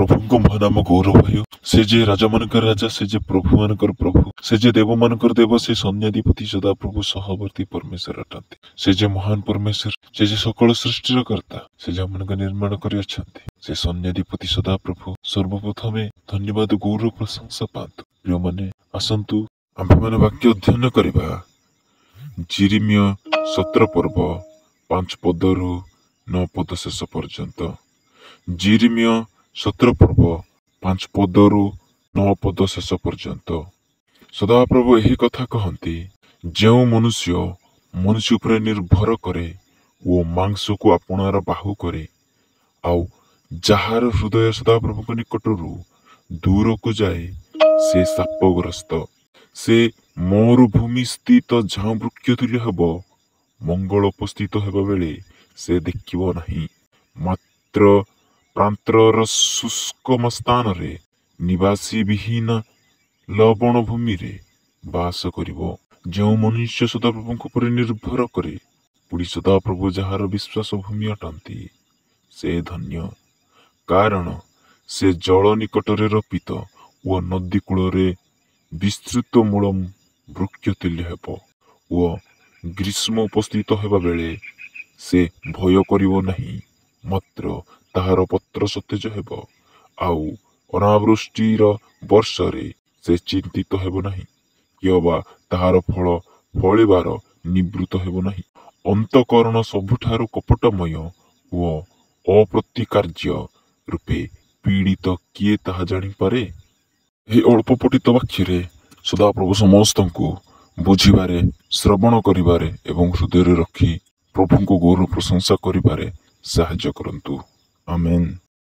प्रभु महानाम गौरव हो से जे राजा मानकर राजा से जे प्रभु मानकर प्रभु से जे देव मानकर देव से सैन्याधिपति सदा प्रभु सहवर्ती परमेश्वर अटंती से जे महान परमेश्वर से जे सकल सृष्टिर कर्ता से जे मन निर्माण कर से सैन्याधिपति सदा प्रभु सर्वप्रथमे धन्यवाद गौरव प्रशंसा पातु। प्रिय माने आसंतु आम्भे माने वाक्य अध्ययन करबा जिरिमिया 17 पर्व 5 पदरु 9 पद शेष पर्यंत। जिरिमिया 17 पर्व 5 पदरु 9 पद शेष पर्यंत। सदा प्रभु यही कथा कहती जो मनुष्य मनुष्य उपरे निर्भर करे वो मांस को आपणार बाहु करे आउ जार हृदय सदा प्रभु निकटरू दूर को जाए से शापग्रस्त से मरुभूमि स्थित झाँ वृक्ष तुल्य हेब मंगल उपस्थित हेबा बेले से देखिबो नहीं मात्र प्रांतर शुष्क स्थान रे निवासी विहीन लवण भूमि रे बास करिवो। जो मनुष्य सदा प्रभु पर निर्भर करे पुरी सदा प्रभु जार विश्वास भूमि अटंती से धन्य कारण से जल निकटरे रपित व नदी कूल विस्तृत मूल वृक्ष तुल्य हेब व ग्रीष्म उपस्थित हेबा बेले से भय करिवो नहीं मात्र ताहार पत्र सतेज हेब आउ अनावृष्टिर वर्षरे से चिंतित हेब नहीं किबा ताहार फल फलिबार निवृत्त हेब नहीं। अंतकरण सबुठारु कपटमय व अप्रतिकार्य रूपे पीड़ित किए ताहा जानी पारे। यही अल्प पठित वाक्य सदा प्रभु समस्त को बुझिबारे श्रवण करिबारे एवं हृदय रखी प्रभु को गौरव प्रशंसा करिबारे साहाय्य करंतु। आमेन।